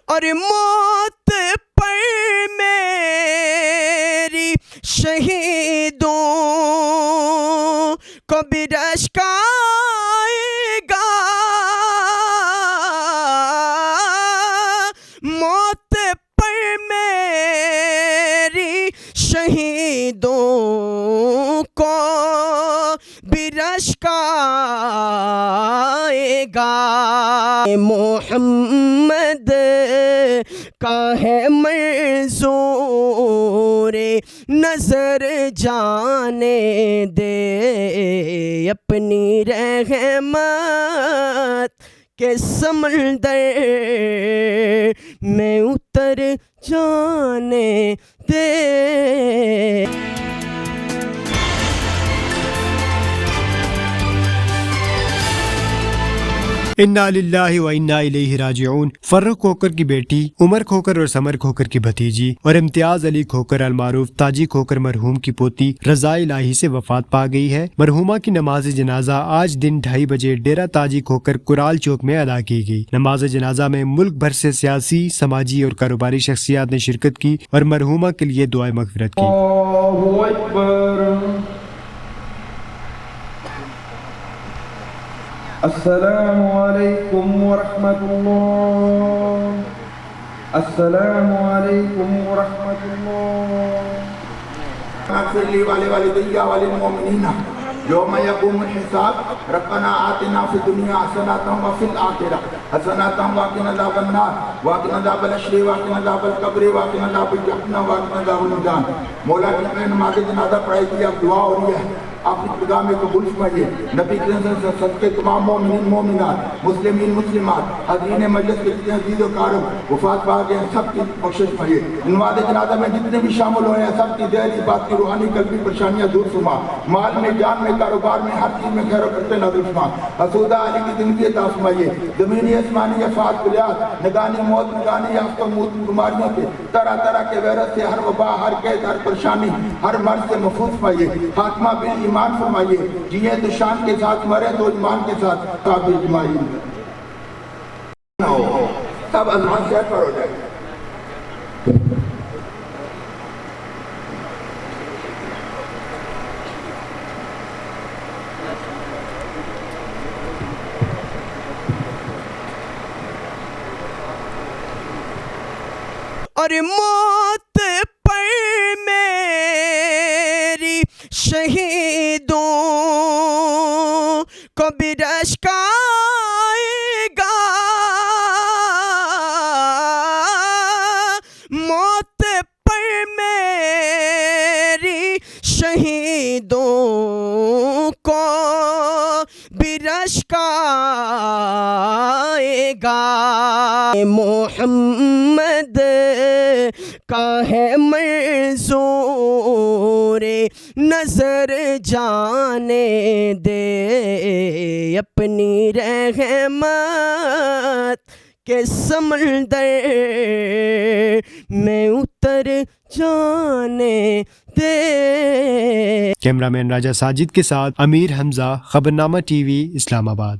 اور موت پر میری شہیدوں کو بھی رشک آئے گا، موت پر میری شہیدوں کو بھی رشک آئے گا۔ محمد کا ہے منظور نظر جانے دے، اپنی رحمت کے سمندر میں اتر جانے دے۔ انا للہ و انا الیہ راجعون۔ فرخ کھوکر کی بیٹی عمر کھوکر اور سمر کھوکر کی بھتیجی اور امتیاز علی کھوکر المعروف تاجی کھوکر مرحوم کی پوتی رضا الہی سے وفات پا گئی ہے۔ مرحومہ کی نماز جنازہ آج دن 2:30 بجے ڈیرہ تاجی کھوکر کرال چوک میں ادا کی گئی۔ نماز جنازہ میں ملک بھر سے سیاسی، سماجی اور کاروباری شخصیات نے شرکت کی اور مرحومہ کے لیے دعائے مغفرت کی۔ اللہ اکبر۔ السلام علیکم ورحمۃ اللہ، السلام علیکم ورحمۃ اللہ۔ اغفر لی ولوالدی وللمؤمنین یوم یقوم الحساب، ربنا آتنا فی الدنیا حسنۃ وفی الآخرۃ حسنۃ وقنا عذاب النار وقنا عذاب الحشر وقنا عذاب القبر وقنا عذاب الجحیم وقنا عذاب المیزان۔ مولا کی میں نماز جنازہ پڑھائی تھی، اب دعا ہو رہی ہے، آپ اس پروگرام میں قبول فرمائیے۔ نبی کریم صلی اللہ علیہ وسلم کے تمام مومنین مومنات، مسلمین مسلمات، حاضرین مجلس کے جتنے عزیز و کارم وفات پا گئے ہیں، سب کی بخشش فرمائیے۔ نماز جنازہ میں جتنے بھی شامل ہوئے ہیں، سب کی ظاہری باطنی روحانی قلبی پریشانیاں دور فرما، مال میں جان میں کاروبار میں ہر چیز میں خیر و برکت نازل فرما۔ حسودہ علی کی زندگی عطا فرمائیے، زمینی آسمانی افات کلیات، نگانی موت نگانی یافتہ موت بیماریوں سے، طرح طرح کے وائرس سے، ہر وبا ہر قید ہر پریشانی ہر مرض سے محفوظ فرمائیے۔ خاتمہ ایمان فرمائیے، جیے تو شان کے ساتھ، مرے تو ایمان کے ساتھ، تاب اجماعی سب ازمان صحت پر ہو جائے۔ اور موت پر میری شہیدوں کو بھی رشک آئے گا، موت پر میری شہیدوں کو بھی رشک آئے گا۔ محمد کا ہے منظور نظر جانے دے، اپنی رحمت کے سمندر میں اتر جانے دے۔ کیمرہ مین راجہ ساجد کے ساتھ امیر حمزہ، خبرنامہ ٹی وی، اسلام آباد۔